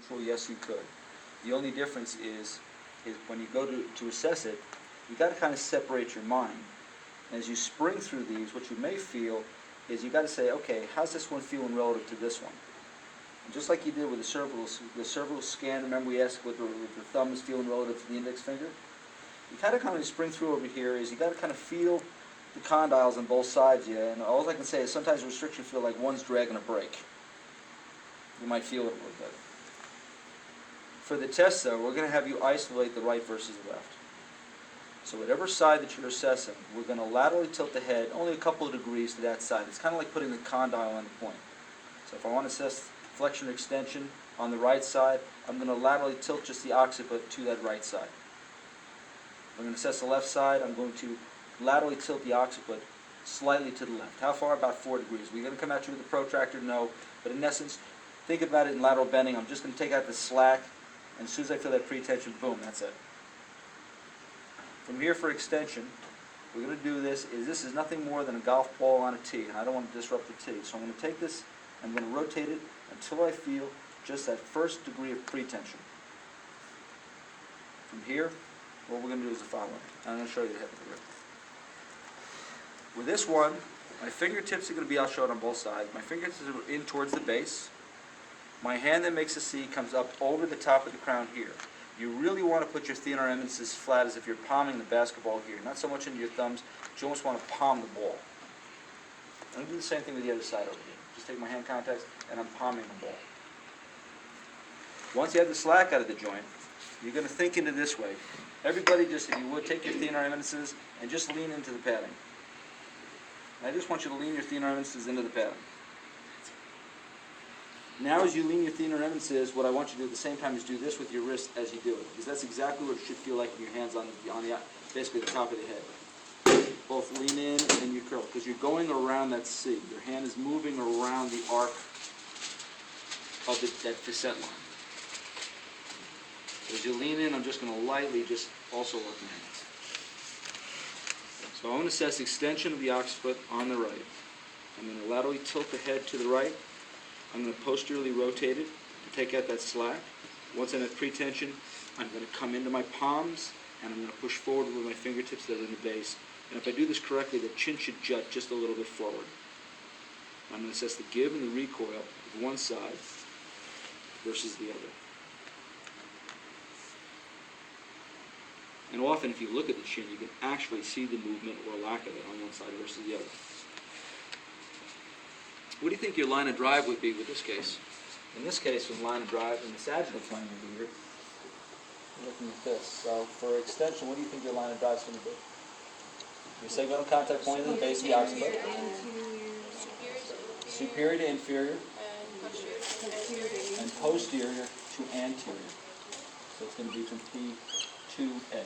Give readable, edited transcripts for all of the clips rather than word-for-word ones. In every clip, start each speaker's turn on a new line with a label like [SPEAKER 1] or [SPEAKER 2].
[SPEAKER 1] neutral? Yes, you could. The only difference is when you go to assess it, you got to kind of separate your mind. And as you spring through these, what you may feel is you got to say, okay, how's this one feeling relative to this one? And just like you did with the cervical scan, remember we asked what the thumb is feeling relative to the index finger? You kind of spring through over here is you got to kind of feel the condyles on both sides, and all I can say is sometimes the restriction feel like one's dragging a brake. You might feel it a little bit. For the test, though, we're going to have you isolate the right versus the left. So whatever side that you're assessing, we're going to laterally tilt the head only a couple of degrees to that side. It's kind of like putting the condyle on the point. So if I want to assess flexion or extension on the right side, I'm going to laterally tilt just the occiput to that right side. If I'm going to assess the left side, I'm going to laterally tilt the occiput slightly to the left. How far? About 4 degrees. We're going to come at you with a protractor? No. But in essence, think about it in lateral bending. I'm just going to take out the slack, and as soon as I feel that pretension, boom, that's it. From here for extension, we're going to do this is nothing more than a golf ball on a tee, and I don't want to disrupt the tee. So I'm going to take this, I'm going to rotate it until I feel just that first degree of pretension. From here, what we're going to do is the following. I'm going to show you the head of the rib. With this one, my fingertips are going to be, I'll show it on both sides. My fingertips are in towards the base. My hand that makes a C comes up over the top of the crown here. You really want to put your thenar eminences flat as if you're palming the basketball here, not so much into your thumbs, but you almost want to palm the ball. I'm going to do the same thing with the other side over here. Just take my hand contacts and I'm palming the ball. Once you have the slack out of the joint, you're going to think into this way. Everybody just, if you would, take your thenar eminences and just lean into the padding. And I just want you to lean your thenar eminences into the padding. Now as you lean your thenar eminences, what I want you to do at the same time is do this with your wrist as you do it. Because that's exactly what it should feel like when your hand's on the basically the top of the head. Both lean in and you curl. Because you're going around that C. Your hand is moving around the arc of that facet line. As you lean in, I'm just going to lightly just also work my hands. So I'm going to assess extension of the occiput on the right. I'm going to laterally tilt the head to the right. I'm going to posteriorly rotate it to take out that slack. Once I'm at pretension, I'm going to come into my palms and I'm going to push forward with my fingertips that are in the base. And if I do this correctly, the chin should jut just a little bit forward. I'm going to assess the give and the recoil of one side versus the other. And often, if you look at the chin, you can actually see the movement or lack of it on one side versus the other. What do you think your line of drive would be with this case? In this case, with line of drive and the sagittal plane would be here. You're looking at this. So for extension, what do you think your line of drive is going to be? Your segmental contact point in the base of the occiput. Superior to inferior. And posterior to anterior. So it's going to be from P to A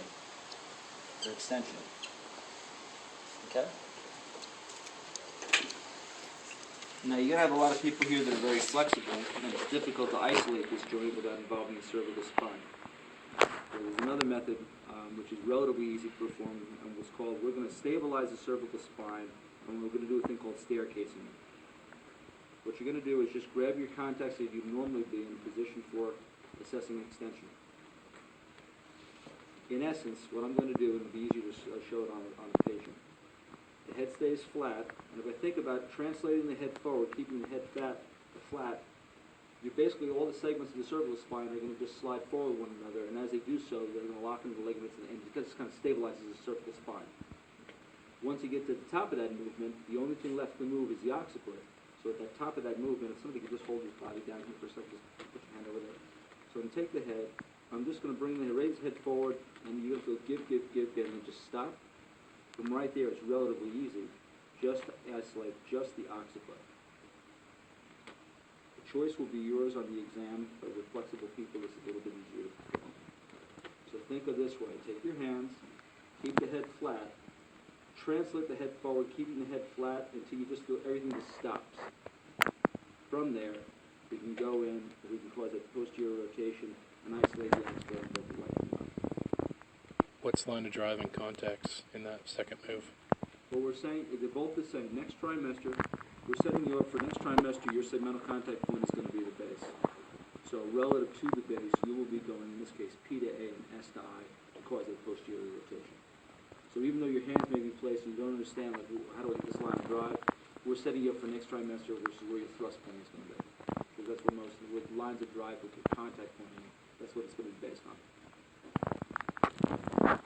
[SPEAKER 1] for extension. Okay? Now you're going to have a lot of people here that are very flexible, and it's difficult to isolate this joint without involving the cervical spine. So there's another method which is relatively easy to perform, and what's called, we're going to stabilize the cervical spine, and we're going to do a thing called staircasing. What you're going to do is just grab your contacts that you'd normally be in position for assessing extension. In essence, what I'm going to do, and it'll be easier to show it on the patient. The head stays flat, and if I think about translating the head forward, keeping the head flat, you basically, all the segments of the cervical spine are going to just slide forward one another, and as they do so, they're going to lock into the ligaments, and because it kind of stabilizes the cervical spine. Once you get to the top of that movement, the only thing left to move is the occiput. So at the top of that movement, if somebody could just hold his body down here for a second, just put your hand over there. So I'm going to take the head, I'm just going to raise the head forward, and you're going to go give, and then just stop. From right there, it's relatively easy. Just isolate just the occiput. The choice will be yours on the exam, but with flexible people, it's a little bit easier to perform. So think of this way. Take your hands, keep the head flat, translate the head forward, keeping the head flat until you just feel everything just stops. From there, we can go in, we can cause a posterior rotation, and isolate the occiput and both the right and left.
[SPEAKER 2] What's line of drive and contacts in that second move?
[SPEAKER 1] What we're saying is they're both the same. Next trimester, we're setting you up for next trimester, your segmental contact point is going to be the base. So relative to the base, you will be going, in this case, P to A and S to I to cause a posterior rotation. So even though your hands may be placed and you don't understand, like, how do I get this line of drive, we're setting you up for next trimester versus where your thrust point is going to be. Because that's what lines of drive with your contact point in, that's what it's going to be based on.